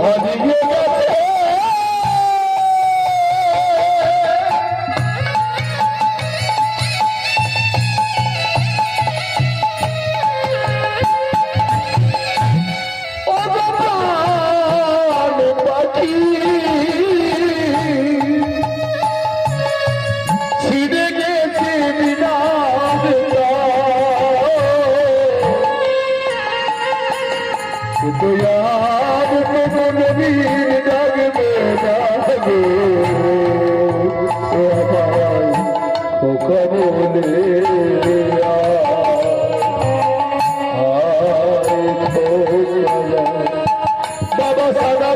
হারিয়ে গেছে পাখি ছিঁড়ে গেছে নবীর ডাকবে ডাকবে খোকা বলে বাবা সাদা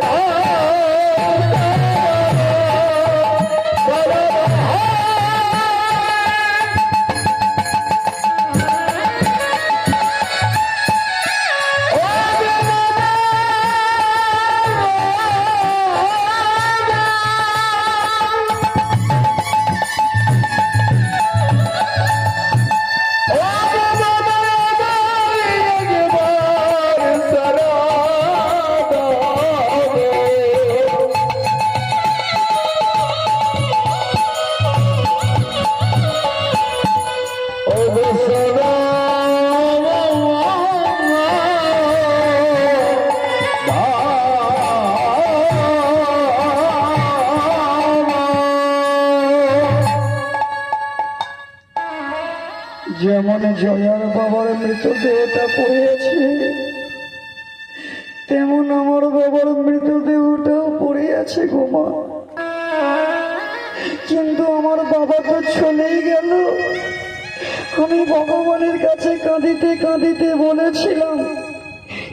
যেমন জয়ার বাবার মৃতদেহটা পড়ে আছে, তেমন আমার বাবার মৃতদেহটাও পড়ে আছে গো মা। কিন্তু আমার বাবা তো চলেই গেল। আমি ভগবানের কাছে কাঁদিতে কাঁদিতে বলেছিলাম,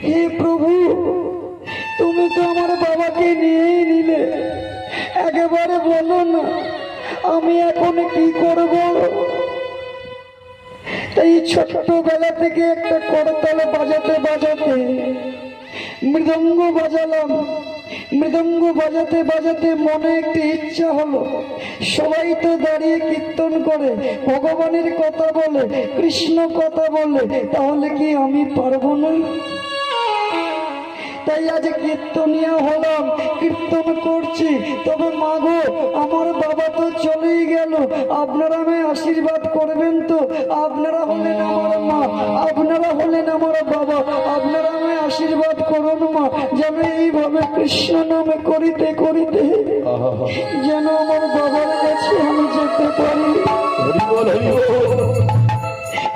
হে প্রভু, তুমি তো আমার বাবাকে নিয়েই নিলে, একেবারে বলো না আমি এখন কি করব। তাই ছোট্টবেলা থেকে একটা করতাল বাজাতে বাজাতে মৃদঙ্গ বাজালাম। মৃদঙ্গ বাজাতে বাজাতে মনে একটি ইচ্ছা হলো, সবাই তো দাঁড়িয়ে কীর্তন করে, ভগবানের কথা বলে, কৃষ্ণ কথা বলে, তাহলে কি আমি পারবো না? তাই আজ কীর্তনিয়া হলাম, কীর্তন করছি। তবে মাগো, আমার বাবা তো চলেই গেল, আপনারা আমায় আশীর্বাদ করবেন তো? আপনারা হলেন আমার মা, আপনারা হলেন আমার বাবা, আপনারা আমায় আশীর্বাদ করুন মা, যেন এইভাবে কৃষ্ণ নামে করিতে করিতে যেন আমার বাবার কাছে আমি যেতে পারি।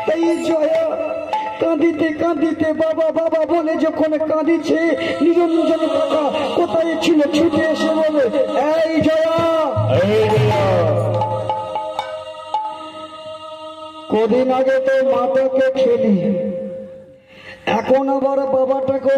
তাই জয়া কাঁদিতে কাঁদিতে বাবা বাবা বলে যখন কাঁদিছে, নিরঞ্জন কাকা কোথায় ছিল ছুটে এসে বলে, এই জয়া, কদিন আগে তো মাটাকে খেলি, এখন আবার বাবাটাকে